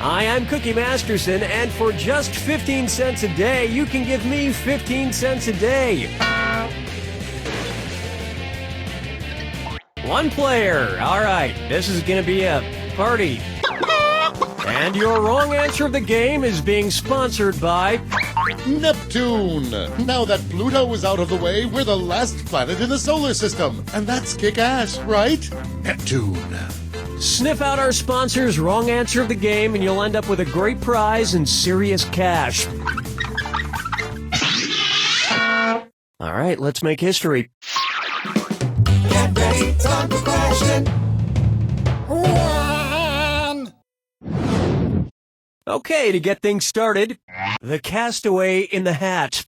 Hi, I'm Cookie Masterson, and for just 15 cents a day, you can give me 15 cents a day. One player. All right, this is going to be a party. And your wrong answer of the game is being sponsored by Neptune! Now that Pluto is out of the way, we're the last planet in the solar system. And that's kick-ass, right? Neptune. Sniff out our sponsor's wrong answer of the game, and you'll end up with a great prize and serious cash. All right, let's make history. Get ready, time for question. Okay, to get things started, the castaway in the hat.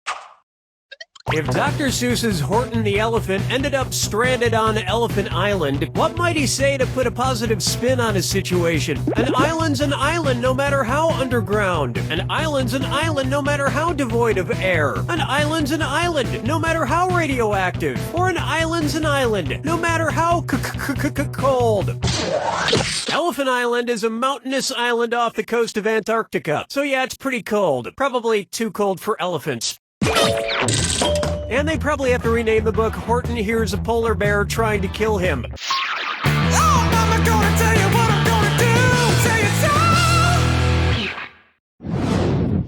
If Dr. Seuss's Horton the Elephant ended up stranded on Elephant Island, what might he say to put a positive spin on his situation? An island's an island no matter how underground. An island's an island no matter how devoid of air. An island's an island no matter how radioactive. Or an island's an island no matter how cold. Elephant Island is a mountainous island off the coast of Antarctica. So yeah, it's pretty cold. Probably too cold for elephants. And they probably have to rename the book Horton Hears a Polar Bear Trying to Kill Him. Oh, Mama, gonna tell you what I'm gonna do. Say it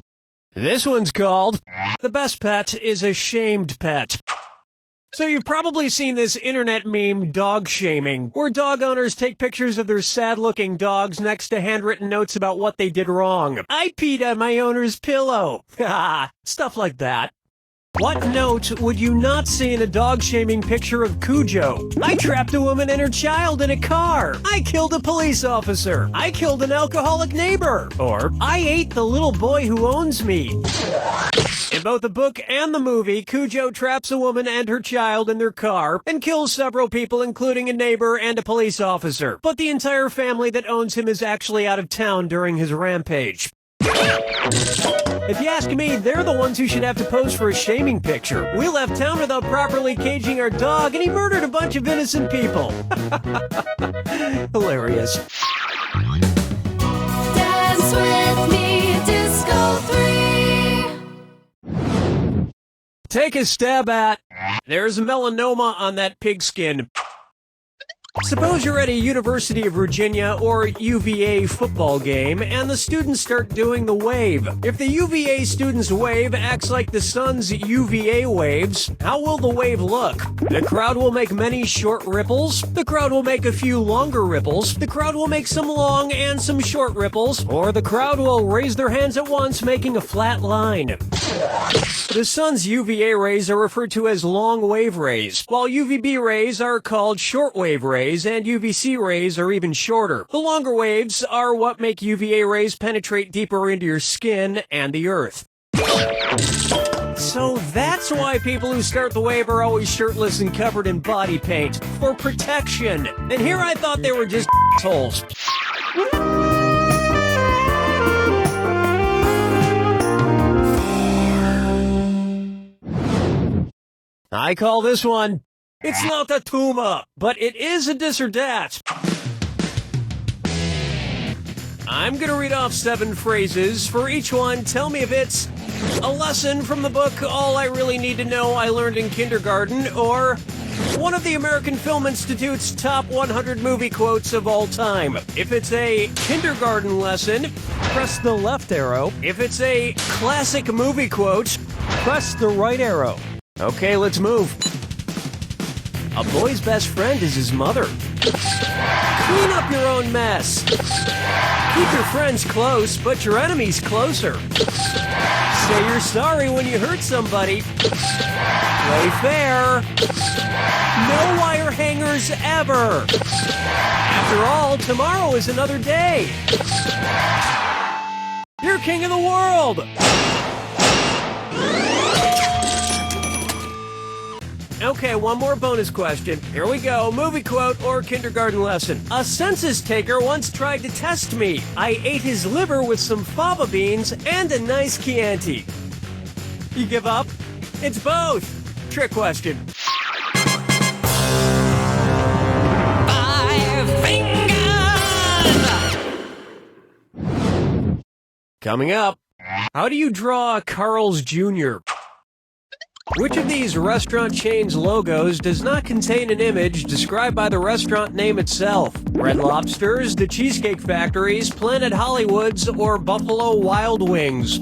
so. This one's called The Best Pet is a Shamed Pet. So you've probably seen this internet meme, dog shaming, where dog owners take pictures of their sad-looking dogs next to handwritten notes about what they did wrong. I peed on my owner's pillow. Ha! Stuff like that. What note would you not see in a dog-shaming picture of Cujo? I trapped a woman and her child in a car. I killed a police officer. I killed an alcoholic neighbor. Or, I ate the little boy who owns me. In both the book and the movie, Cujo traps a woman and her child in their car and kills several people, including a neighbor and a police officer. But the entire family that owns him is actually out of town during his rampage. If you ask me, they're the ones who should have to pose for a shaming picture. We left town without properly caging our dog, and he murdered a bunch of innocent people. Hilarious. Dance with me, Disco 3. Take a stab at. There's melanoma on that pigskin. Suppose you're at a University of Virginia or UVA football game, and the students start doing the wave. If the UVA students' wave acts like the sun's UVA waves, how will the wave look? The crowd will make many short ripples, the crowd will make a few longer ripples, the crowd will make some long and some short ripples, or the crowd will raise their hands at once, making a flat line. The sun's UVA rays are referred to as long wave rays, while UVB rays are called short wave rays, and UVC rays are even shorter. The longer waves are what make UVA rays penetrate deeper into your skin and the earth. So that's why people who start the wave are always shirtless and covered in body paint, for protection. And here I thought they were just assholes. I call this one, it's not a tumor, but it is a this or that. I'm gonna read off 7 phrases. For each one, tell me if it's a lesson from the book All I Really Need to Know I Learned in Kindergarten, or one of the American Film Institute's top 100 movie quotes of all time. If it's a kindergarten lesson, press the left arrow. If it's a classic movie quote, press the right arrow. Okay, let's move. A boy's best friend is his mother. Clean up your own mess. Keep your friends close, but your enemies closer. Say you're sorry when you hurt somebody. Play fair. No wire hangers ever. After all, tomorrow is another day. You're king of the world. Okay, one more bonus question. Here we go. Movie quote or kindergarten lesson. A census taker once tried to test me. I ate his liver with some fava beans and a nice Chianti. You give up? It's both. Trick question. 5 fingers! Coming up, how do you draw a Carl's Jr.? Which of these restaurant chains' logos does not contain an image described by the restaurant name itself? Red Lobster's, The Cheesecake Factory's, Planet Hollywood's, or Buffalo Wild Wings?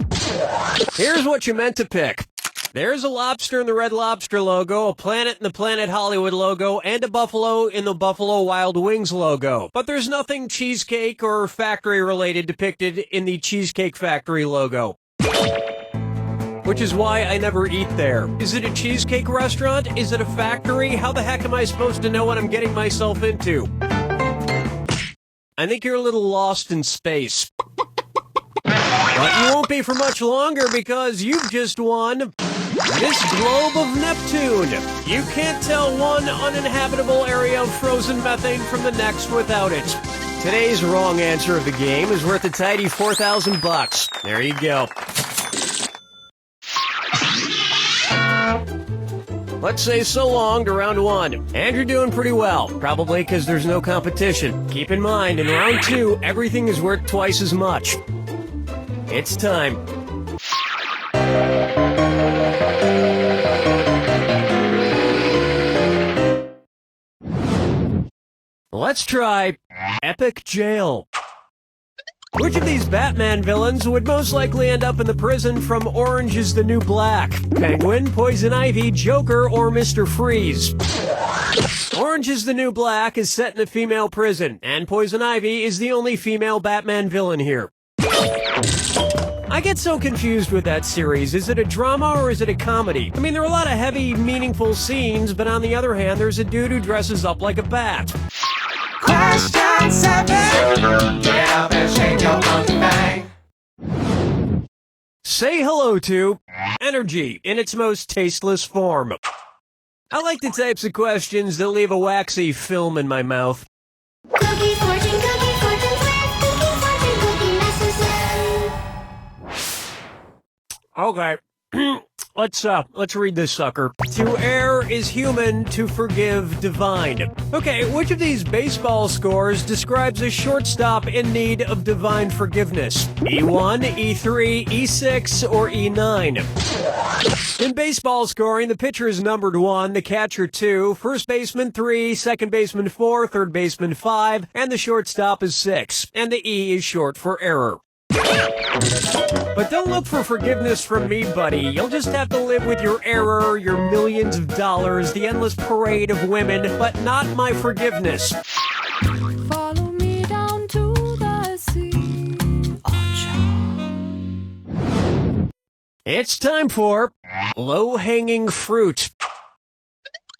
Here's what you meant to pick. There's a lobster in the Red Lobster logo, a planet in the Planet Hollywood logo, and a buffalo in the Buffalo Wild Wings logo. But there's nothing cheesecake or factory related depicted in the Cheesecake Factory logo. Which is why I never eat there. Is it a cheesecake restaurant? Is it a factory? How the heck am I supposed to know what I'm getting myself into? I think you're a little lost in space. But you won't be for much longer because you've just won this globe of Neptune. You can't tell one uninhabitable area of frozen methane from the next without it. Today's wrong answer of the game is worth a tidy $4,000. There you go. Let's say so long to round one. And you're doing pretty well, probably because there's no competition. Keep in mind, in round two, everything is worth twice as much. It's time. Let's try Epic Jail. Which of these Batman villains would most likely end up in the prison from Orange is the New Black? Penguin, Poison Ivy, Joker, or Mr. Freeze? Orange is the New Black is set in a female prison, and Poison Ivy is the only female Batman villain here. I get so confused with that series. Is it a drama or is it a comedy? I mean, there are a lot of heavy, meaningful scenes, but on the other hand, there's a dude who dresses up like a bat. Question 7. Get up and shake your monkey bang. Say hello to energy in its most tasteless form. I like the types of questions that leave a waxy film in my mouth. Cookie fortune, square. Cookie fortune, cookie necessary. Okay. Let's read this sucker. To err is human, to forgive divine. Okay, which of these baseball scores describes a shortstop in need of divine forgiveness? E1, E3, E6, or E9? In baseball scoring, the pitcher is numbered 1, the catcher 2, first baseman 3, second baseman 4, third baseman 5, and the shortstop is 6. And the E is short for error. But don't look for forgiveness from me, buddy. You'll just have to live with your error, your millions of dollars, the endless parade of women, but not my forgiveness. Follow me down to the sea. It's time for low-hanging fruit.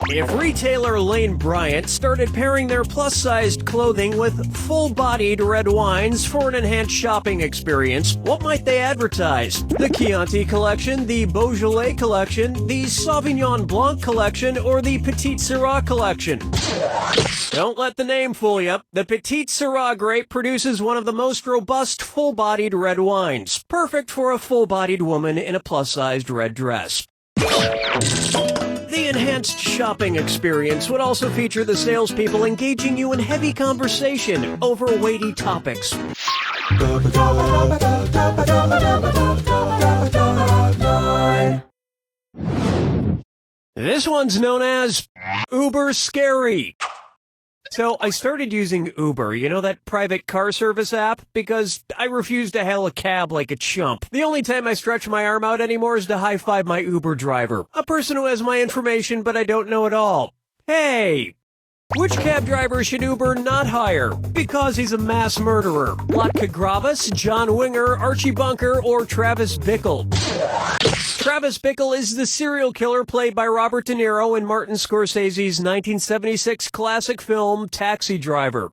If retailer Lane Bryant started pairing their plus-sized clothing with full-bodied red wines for an enhanced shopping experience, what might they advertise? The Chianti collection, the Beaujolais collection, the Sauvignon Blanc collection, or the Petite Sirah collection? Don't let the name fool you. The Petite Sirah grape produces one of the most robust full-bodied red wines, perfect for a full-bodied woman in a plus-sized red dress. The enhanced shopping experience would also feature the salespeople engaging you in heavy conversation over weighty topics. This one's known as Uber Scary. So I started using Uber, you know, that private car service app, because I refuse to hail a cab like a chump. The only time I stretch my arm out anymore is to high-five my Uber driver, a person who has my information but I don't know at all. Hey! Which cab driver should Uber not hire? Because he's a mass murderer. Latka Gravis, John Winger, Archie Bunker, or Travis Bickle? Travis Bickle is the serial killer played by Robert De Niro in Martin Scorsese's 1976 classic film Taxi Driver.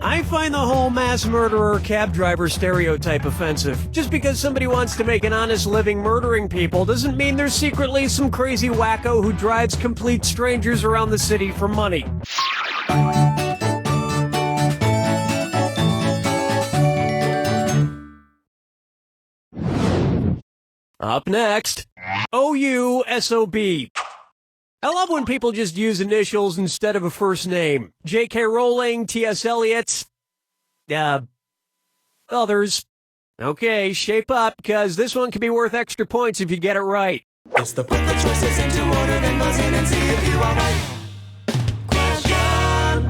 I find the whole mass murderer cab driver stereotype offensive. Just because somebody wants to make an honest living murdering people doesn't mean there's secretly some crazy wacko who drives complete strangers around the city for money. Up next, OUSOB. I love when people just use initials instead of a first name. J.K. Rowling, T.S. Eliot, others. Okay, shape up, because this one could be worth extra points if you get it right. It's the put the choices into order, then buzz in and see if you are right. Question.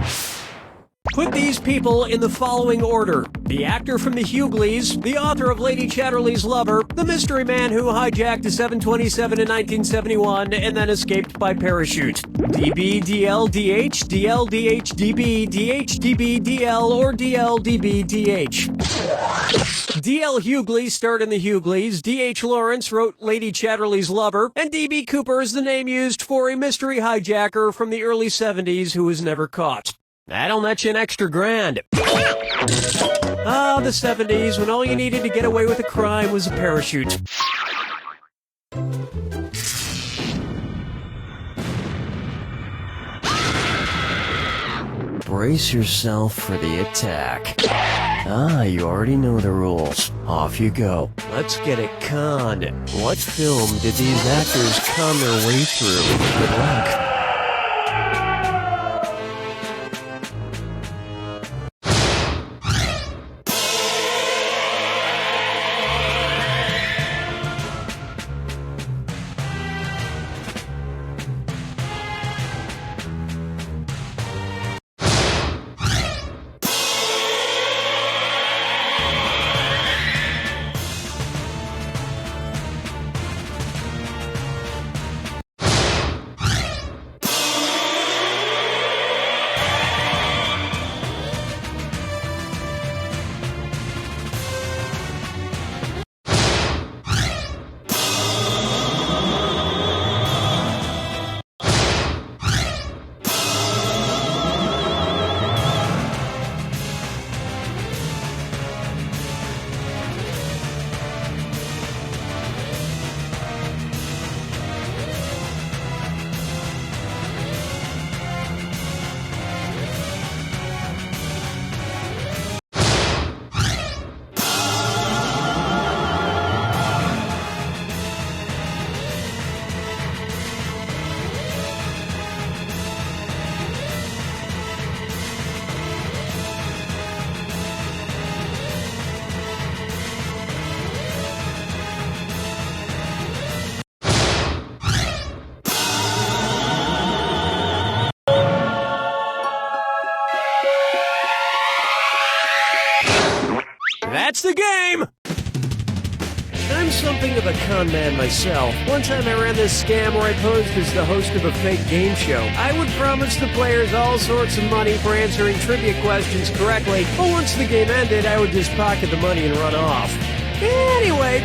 Put these people in the following order: the actor from the Hughleys, the author of Lady Chatterley's Lover, the mystery man who hijacked a 727 in 1971 and then escaped by parachute. DB, DL, DH, DL, DH, DB, DH, DB, DL, or DL, DB, DH. D.L. Hughley starred in The Hugleys, D.H. Lawrence wrote Lady Chatterley's Lover, and D.B. Cooper is the name used for a mystery hijacker from the early 70s who was never caught. That'll net you an extra grand. Ah, the 70s, when all you needed to get away with a crime was a parachute. Brace yourself for the attack. Ah, you already know the rules. Off you go. Let's get it conned. What film did these actors con their way through? Good luck. That's the game! I'm something of a con man myself. One time I ran this scam where I posed as the host of a fake game show. I would promise the players all sorts of money for answering trivia questions correctly, but once the game ended, I would just pocket the money and run off. Anyway,